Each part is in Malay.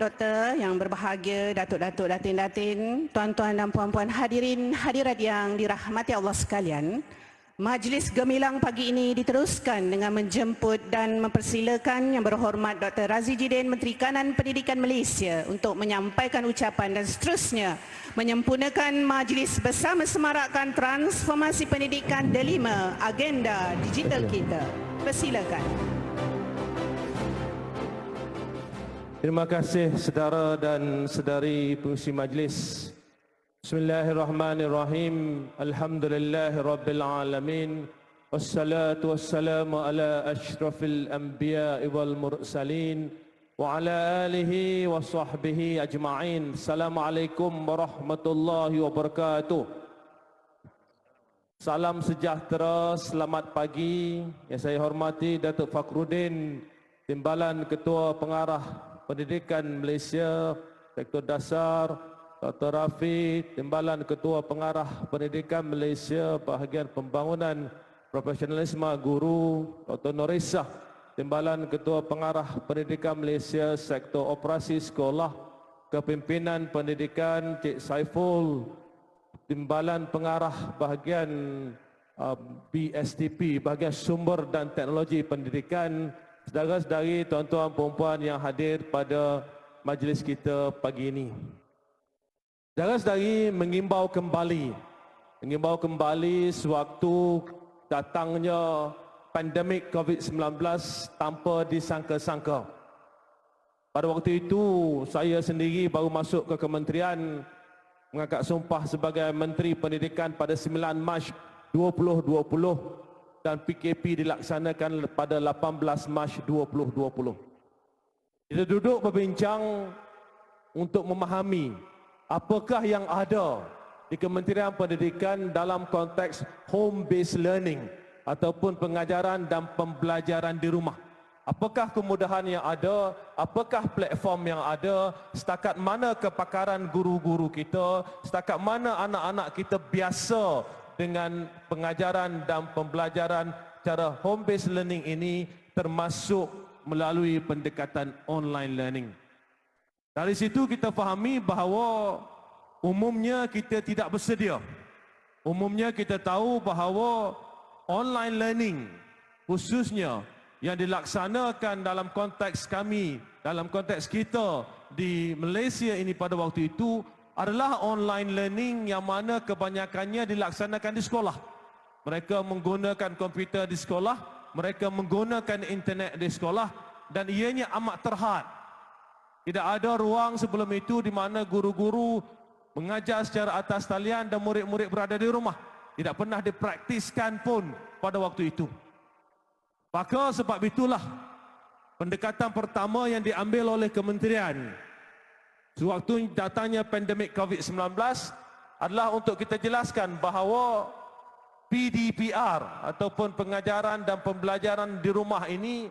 Doktor yang berbahagia, Datuk-datuk, datin-datin, tuan-tuan dan puan-puan hadirin hadirat yang dirahmati Allah sekalian, majlis gemilang pagi ini diteruskan dengan menjemput dan mempersilakan Yang Berhormat Dr. Razzie Jidin, Menteri Kanan Pendidikan Malaysia untuk menyampaikan ucapan dan seterusnya menyempurnakan majlis bersama semarakkan transformasi pendidikan delima agenda digital kita. Persilakan. Terima kasih saudara dan saudari pengurusi majlis. Bismillahirrahmanirrahim. Alhamdulillahirabbil alamin. Wassalatu wassalamu ala asyrafil anbiya'i wal mursalin wa ala alihi wa sahbihi ajma'in. Assalamualaikum warahmatullahi wabarakatuh. Salam sejahtera, selamat pagi. Yang saya hormati Datuk Fakhruddin, Timbalan Ketua Pengarah Pendidikan Malaysia, Rektor Dasar, Dr. Rafi, Timbalan Ketua Pengarah Pendidikan Malaysia, Bahagian Pembangunan Profesionalisme Guru, Dr. Norisah, Timbalan Ketua Pengarah Pendidikan Malaysia, Sektor Operasi Sekolah, Kepimpinan Pendidikan Cik Saiful, Timbalan Pengarah Bahagian BSTP, Bahagian Sumber dan Teknologi Pendidikan, saudara-saudari, tuan-tuan, puan-puan yang hadir pada majlis kita pagi ini. Saudara-saudari, mengimbau kembali sewaktu datangnya pandemik COVID-19 tanpa disangka-sangka. Pada waktu itu, saya sendiri baru masuk ke kementerian mengangkat sumpah sebagai Menteri Pendidikan pada 9 Mac 2020. Dan PKP dilaksanakan pada 18 Mac 2020. Kita duduk berbincang untuk memahami apakah yang ada di Kementerian Pendidikan dalam konteks home-based learning ataupun pengajaran dan pembelajaran di rumah. Apakah kemudahan yang ada, apakah platform yang ada, setakat mana kepakaran guru-guru kita, setakat mana anak-anak kita biasa dengan pengajaran dan pembelajaran cara home-based learning ini, termasuk melalui pendekatan online learning. Dari situ kita fahami bahawa umumnya kita tidak bersedia. Umumnya kita tahu bahawa online learning khususnya yang dilaksanakan dalam konteks kami, dalam konteks kita di Malaysia ini pada waktu itu adalah online learning yang mana kebanyakannya dilaksanakan di sekolah. Mereka menggunakan komputer di sekolah, mereka menggunakan internet di sekolah, dan ianya amat terhad. Tidak ada ruang sebelum itu di mana guru-guru mengajar secara atas talian dan murid-murid berada di rumah. Tidak pernah dipraktiskan pun pada waktu itu. Maka sebab itulah pendekatan pertama yang diambil oleh kementerian sewaktu datangnya pandemik COVID-19 adalah untuk kita jelaskan bahawa PDPR ataupun pengajaran dan pembelajaran di rumah ini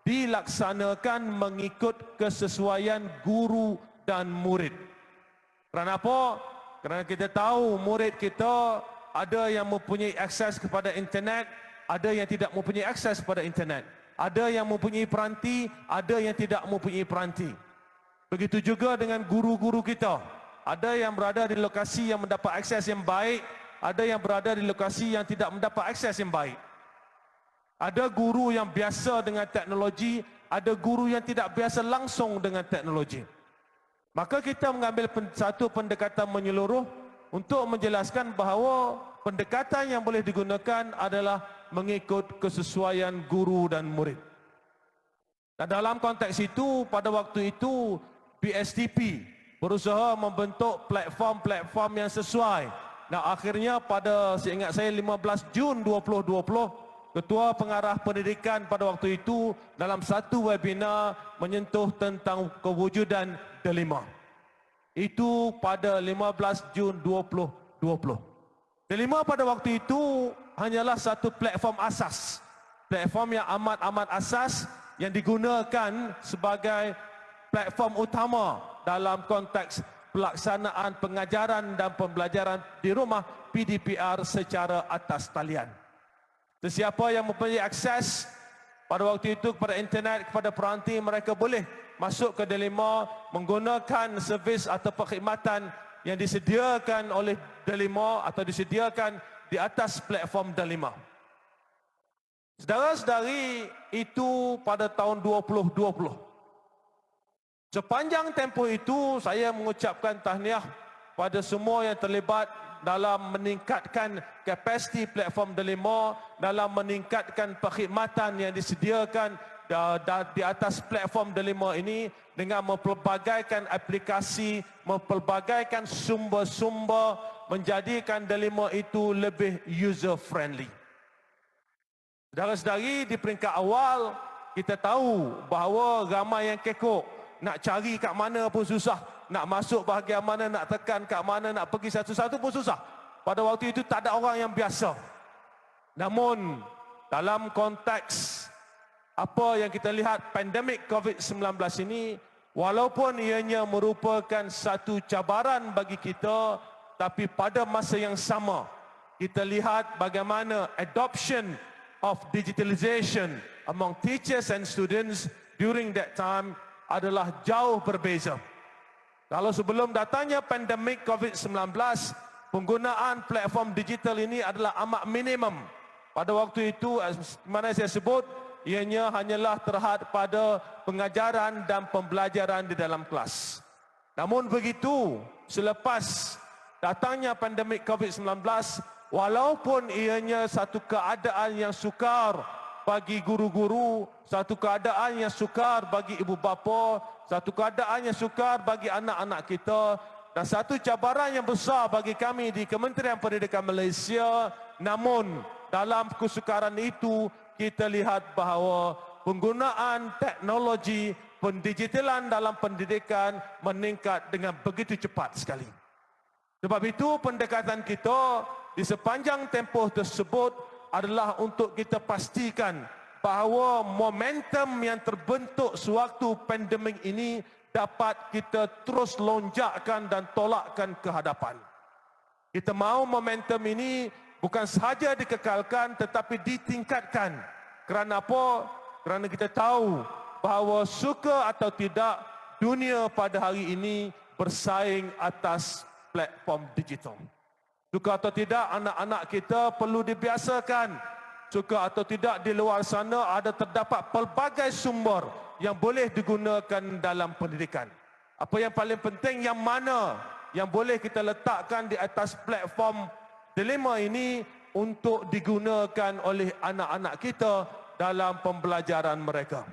dilaksanakan mengikut kesesuaian guru dan murid. Kerana apa? Kerana kita tahu murid kita ada yang mempunyai akses kepada internet, ada yang tidak mempunyai akses kepada internet. Ada yang mempunyai peranti, ada yang tidak mempunyai peranti. Begitu juga dengan guru-guru kita. Ada yang berada di lokasi yang mendapat akses yang baik, ada yang berada di lokasi yang tidak mendapat akses yang baik. Ada guru yang biasa dengan teknologi, ada guru yang tidak biasa langsung dengan teknologi. Maka kita mengambil satu pendekatan menyeluruh untuk menjelaskan bahawa pendekatan yang boleh digunakan adalah mengikut kesesuaian guru dan murid. Dan dalam konteks itu, pada waktu itu BSTP berusaha membentuk platform-platform yang sesuai. Nah, akhirnya pada seingat saya 15 Jun 2020, Ketua Pengarah Pendidikan pada waktu itu dalam satu webinar menyentuh tentang kewujudan delima. Itu pada 15 Jun 2020. Delima pada waktu itu hanyalah satu platform asas. Platform yang amat-amat asas yang digunakan sebagai platform utama dalam konteks pelaksanaan pengajaran dan pembelajaran di rumah PDPR secara atas talian. Sesiapa yang mempunyai akses pada waktu itu kepada internet, kepada peranti, mereka boleh masuk ke Delima menggunakan servis atau perkhidmatan yang disediakan oleh Delima atau disediakan di atas platform Delima. Saudara-saudari, itu pada tahun 2020. Sepanjang tempoh itu, saya mengucapkan tahniah pada semua yang terlibat dalam meningkatkan kapasiti platform Delima, dalam meningkatkan perkhidmatan yang disediakan di atas platform Delima ini dengan mempelbagaikan aplikasi, mempelbagaikan sumber-sumber, menjadikan Delima itu lebih user friendly. Saudara-saudari, di peringkat awal kita tahu bahawa ramai yang kekok, nak cari kat mana pun susah, nak masuk bahagian mana, nak tekan kat mana, nak pergi satu-satu pun susah. Pada waktu itu tak ada orang yang biasa. Namun dalam konteks apa yang kita lihat pandemik COVID-19 ini, walaupun ianya merupakan satu cabaran bagi kita, tapi pada masa yang sama kita lihat bagaimana adoption of digitalization among teachers and students during that time adalah jauh berbeza. Kalau sebelum datangnya pandemik COVID-19, penggunaan platform digital ini adalah amat minimum. Pada waktu itu, mana saya sebut, ianya hanyalah terhad pada pengajaran dan pembelajaran di dalam kelas. Namun begitu, selepas datangnya pandemik COVID-19, walaupun ianya satu keadaan yang sukar bagi guru-guru, satu keadaan yang sukar bagi ibu bapa, satu keadaan yang sukar bagi anak-anak kita, dan satu cabaran yang besar bagi kami di Kementerian Pendidikan Malaysia, namun dalam kesukaran itu kita lihat bahawa penggunaan teknologi pendigitalan dalam pendidikan meningkat dengan begitu cepat sekali. Sebab itu pendekatan kita di sepanjang tempoh tersebut adalah untuk kita pastikan bahawa momentum yang terbentuk sewaktu pandemik ini dapat kita terus lonjakkan dan tolakkan ke hadapan. Kita mahu momentum ini bukan sahaja dikekalkan tetapi ditingkatkan. Kerana apa? Kerana kita tahu bahawa suka atau tidak, dunia pada hari ini bersaing atas platform digital. Suka atau tidak, anak-anak kita perlu dibiasakan. Suka atau tidak, di luar sana terdapat pelbagai sumber yang boleh digunakan dalam pendidikan. Apa yang paling penting, yang mana yang boleh kita letakkan di atas platform Delima ini untuk digunakan oleh anak-anak kita dalam pembelajaran mereka.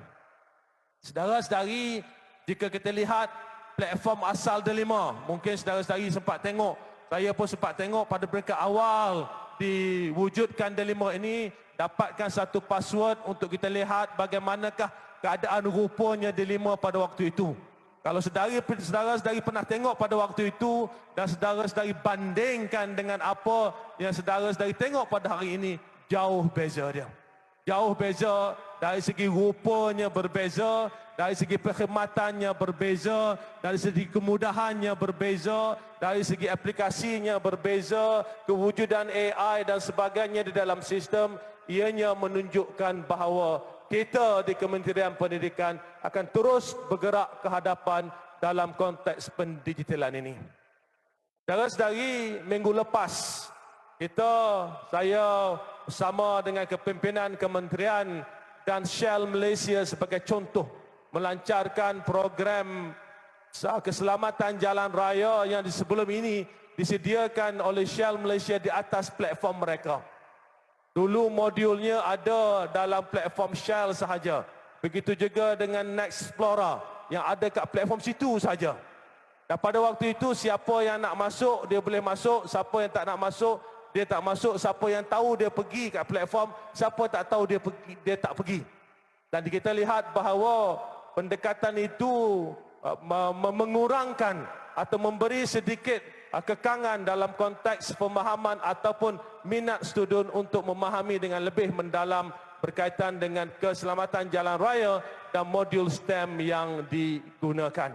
Saudara-saudari, jika kita lihat platform asal Delima, mungkin saudara-saudari sempat tengok, saya pun sempat tengok pada peringkat awal diwujudkan Delima ini, dapatkan satu password untuk kita lihat bagaimanakah keadaan rupanya Delima pada waktu itu. Kalau saudara-saudari pernah tengok pada waktu itu dan saudara-saudari bandingkan dengan apa yang saudara-saudari tengok pada hari ini, jauh beza dia. Jauh beza dari segi rupanya berbeza, dari segi perkhidmatannya berbeza, dari segi kemudahannya berbeza, dari segi aplikasinya berbeza, kewujudan AI dan sebagainya di dalam sistem, ianya menunjukkan bahawa kita di Kementerian Pendidikan akan terus bergerak ke hadapan dalam konteks pendigitalan ini. Saudara-saudari, minggu lepas saya bersama dengan kepimpinan kementerian dan Shell Malaysia sebagai contoh melancarkan program keselamatan jalan raya yang sebelum ini disediakan oleh Shell Malaysia di atas platform mereka. Dulu modulnya ada dalam platform Shell sahaja. Begitu juga dengan Nextplorer yang ada kat platform situ saja. Dan pada waktu itu siapa yang nak masuk dia boleh masuk, siapa yang tak nak masuk dia tak masuk, siapa yang tahu dia pergi kat platform, siapa tak tahu dia tak pergi. Dan kita lihat bahawa pendekatan itu mengurangkan atau memberi sedikit kekangan dalam konteks pemahaman ataupun minat student untuk memahami dengan lebih mendalam berkaitan dengan keselamatan jalan raya dan modul STEM yang digunakan.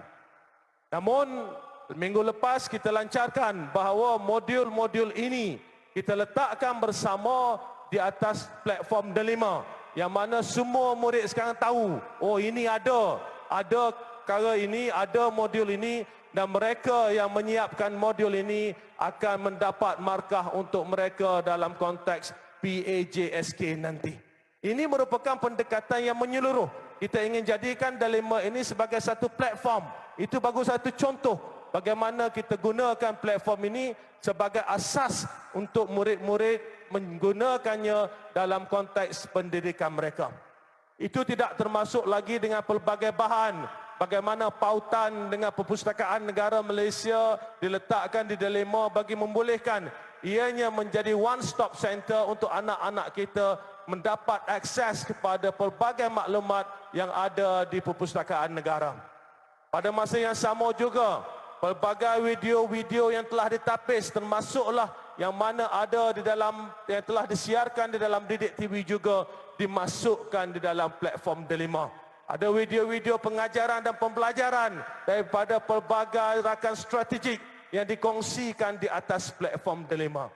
Namun minggu lepas kita lancarkan bahawa modul-modul ini kita letakkan bersama di atas platform Delima, yang mana semua murid sekarang tahu, oh ini ada perkara ini, ada modul ini, dan mereka yang menyiapkan modul ini akan mendapat markah untuk mereka dalam konteks PAJSK nanti. Ini merupakan pendekatan yang menyeluruh. Kita ingin jadikan Delima ini sebagai satu platform. Itu bagus satu contoh bagaimana kita gunakan platform ini sebagai asas untuk murid-murid menggunakannya dalam konteks pendidikan mereka. Itu tidak termasuk lagi dengan pelbagai bahan. Bagaimana pautan dengan Perpustakaan Negara Malaysia diletakkan di Delima bagi membolehkan ianya menjadi one-stop center untuk anak-anak kita mendapat akses kepada pelbagai maklumat yang ada di Perpustakaan Negara. Pada masa yang sama juga, pelbagai video-video yang telah ditapis termasuklah yang mana ada di dalam, yang telah disiarkan di dalam Didik TV juga dimasukkan di dalam platform Delima. Ada video-video pengajaran dan pembelajaran daripada pelbagai rakan strategik yang dikongsikan di atas platform Delima.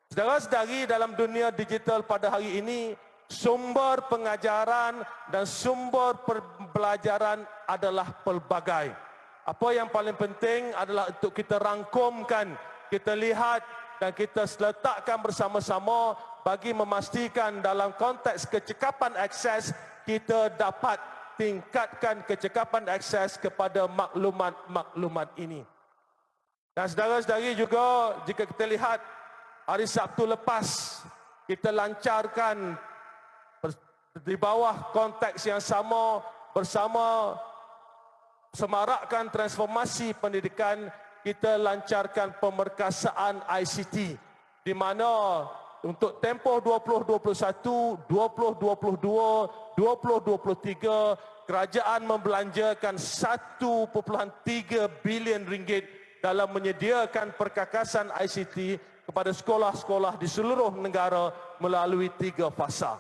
Saudara-saudari, dalam dunia digital pada hari ini, sumber pengajaran dan sumber pembelajaran adalah pelbagai. Apa yang paling penting adalah untuk kita rangkumkan, kita lihat dan kita letakkan bersama-sama bagi memastikan dalam konteks kecekapan akses kita dapat tingkatkan kecekapan akses kepada maklumat-maklumat ini. Dan saudara-saudari juga, jika kita lihat hari Sabtu lepas kita lancarkan di bawah konteks yang sama bersama semarakkan transformasi pendidikan, kita lancarkan pemerkasaan ICT di mana untuk tempoh 2021, 2022, 2023 kerajaan membelanjakan 1.3 bilion ringgit dalam menyediakan perkakasan ICT kepada sekolah-sekolah di seluruh negara melalui 3 fasa.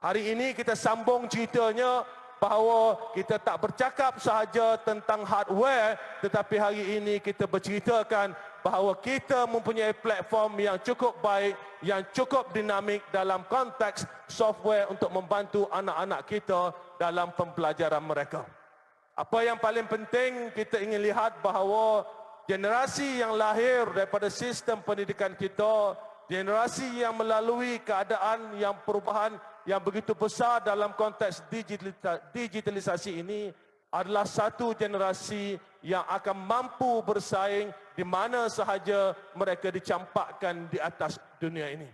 Hari ini kita sambung ceritanya bahawa kita tak bercakap sahaja tentang hardware, tetapi hari ini kita berceritakan bahawa kita mempunyai platform yang cukup baik, yang cukup dinamik dalam konteks software untuk membantu anak-anak kita dalam pembelajaran mereka. Apa yang paling penting, kita ingin lihat bahawa generasi yang lahir daripada sistem pendidikan kita, generasi yang melalui keadaan yang perubahan yang begitu besar dalam konteks digitalisasi ini adalah satu generasi yang akan mampu bersaing di mana sahaja mereka dicampakkan di atas dunia ini.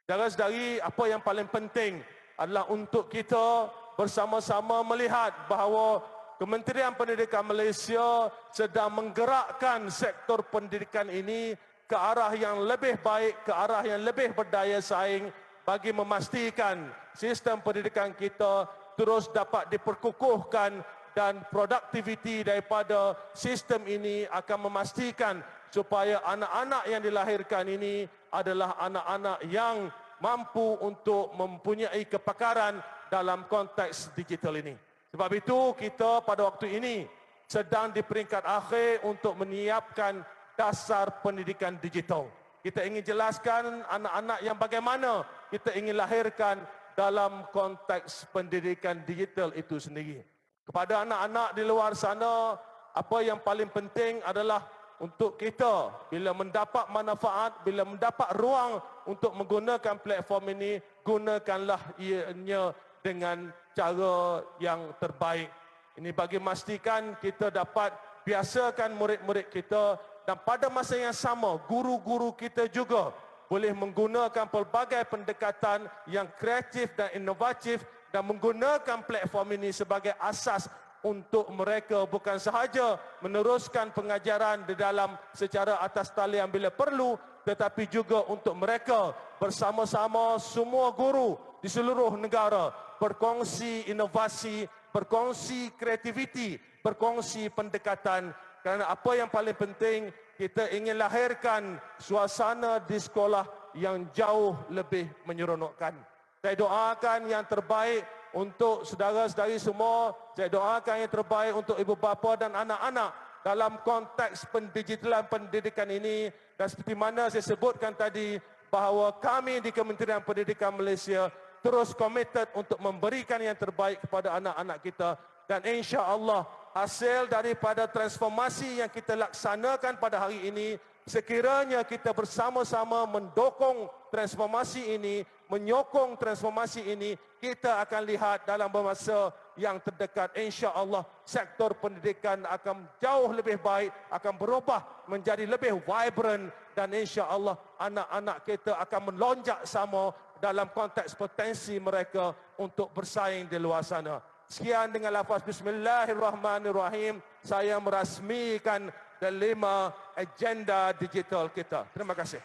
Saudara-saudari, apa yang paling penting adalah untuk kita bersama-sama melihat bahawa Kementerian Pendidikan Malaysia sedang menggerakkan sektor pendidikan ini ke arah yang lebih baik, ke arah yang lebih berdaya saing bagi memastikan sistem pendidikan kita terus dapat diperkukuhkan dan produktiviti daripada sistem ini akan memastikan supaya anak-anak yang dilahirkan ini adalah anak-anak yang mampu untuk mempunyai kepakaran dalam konteks digital ini. Sebab itu kita pada waktu ini sedang di peringkat akhir untuk menyiapkan dasar pendidikan digital. Kita ingin jelaskan anak-anak yang bagaimana kita ingin lahirkan dalam konteks pendidikan digital itu sendiri. Kepada anak-anak di luar sana, apa yang paling penting adalah untuk kita bila mendapat manfaat, bila mendapat ruang untuk menggunakan platform ini, gunakanlah ianya dengan cara yang terbaik. Ini bagi memastikan kita dapat biasakan murid-murid kita dan pada masa yang sama guru-guru kita juga boleh menggunakan pelbagai pendekatan yang kreatif dan inovatif dan menggunakan platform ini sebagai asas untuk mereka bukan sahaja meneruskan pengajaran di dalam secara atas talian bila perlu, tetapi juga untuk mereka bersama-sama semua guru di seluruh negara berkongsi inovasi, berkongsi kreativiti, berkongsi pendekatan. Kerana apa yang paling penting, kita ingin lahirkan suasana di sekolah yang jauh lebih menyeronokkan. Saya doakan yang terbaik untuk saudara-saudari semua. Saya doakan yang terbaik untuk ibu bapa dan anak-anak dalam konteks pendigitalan pendidikan ini. Dan seperti mana saya sebutkan tadi, bahawa kami di Kementerian Pendidikan Malaysia terus komited untuk memberikan yang terbaik kepada anak-anak kita dan insya-Allah hasil daripada transformasi yang kita laksanakan pada hari ini, sekiranya kita bersama-sama mendukung transformasi ini, menyokong transformasi ini, kita akan lihat dalam masa yang terdekat insya-Allah sektor pendidikan akan jauh lebih baik, akan berubah menjadi lebih vibrant dan insya-Allah anak-anak kita akan melonjak sama dalam konteks potensi mereka untuk bersaing di luar sana. Sekian dengan lafaz Bismillahirrahmanirrahim, saya merasmikan kelima agenda digital kita. Terima kasih.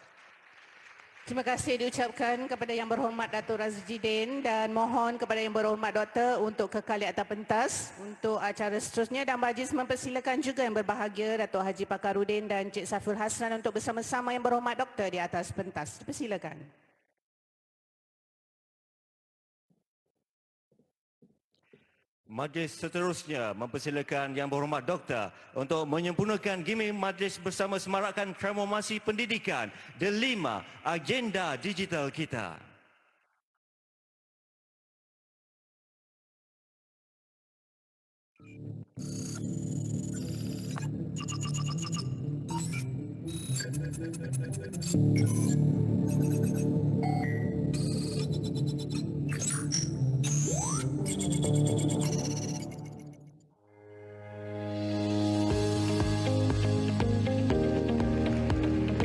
Terima kasih diucapkan kepada Yang Berhormat Datuk Razidin dan mohon kepada Yang Berhormat Doktor untuk kekal di atas pentas untuk acara seterusnya dan majlis mempersilakan juga Yang Berbahagia Datuk Haji Pakarudin dan Cik Saful Hasnan untuk bersama-sama Yang Berhormat Doktor di atas pentas. Persilakan. Majlis seterusnya mempersilakan Yang Berhormat Doktor untuk menyempurnakan gimmick majlis bersama semarakan transformasi pendidikan delima agenda digital kita.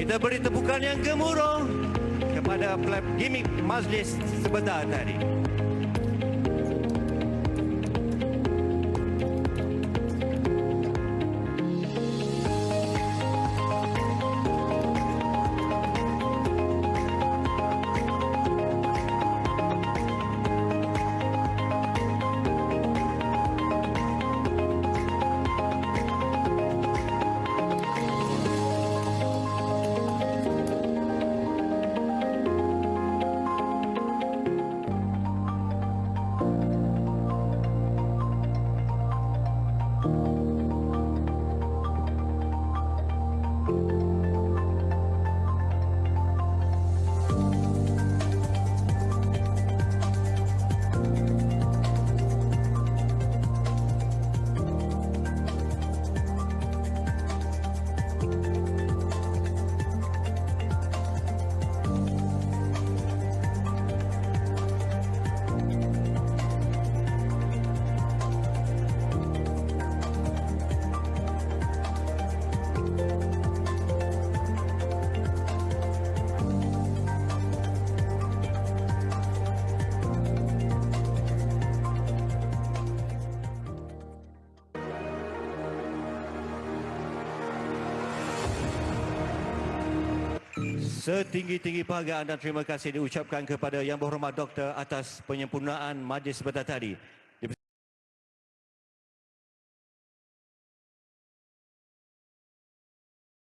Kita beri tepukan yang gemuruh kepada gimmick majlis sebentar tadi. Setinggi-tinggi penghargaan dan terima kasih diucapkan kepada Yang Berhormat Doktor atas penyempurnaan majlis sebentar tadi.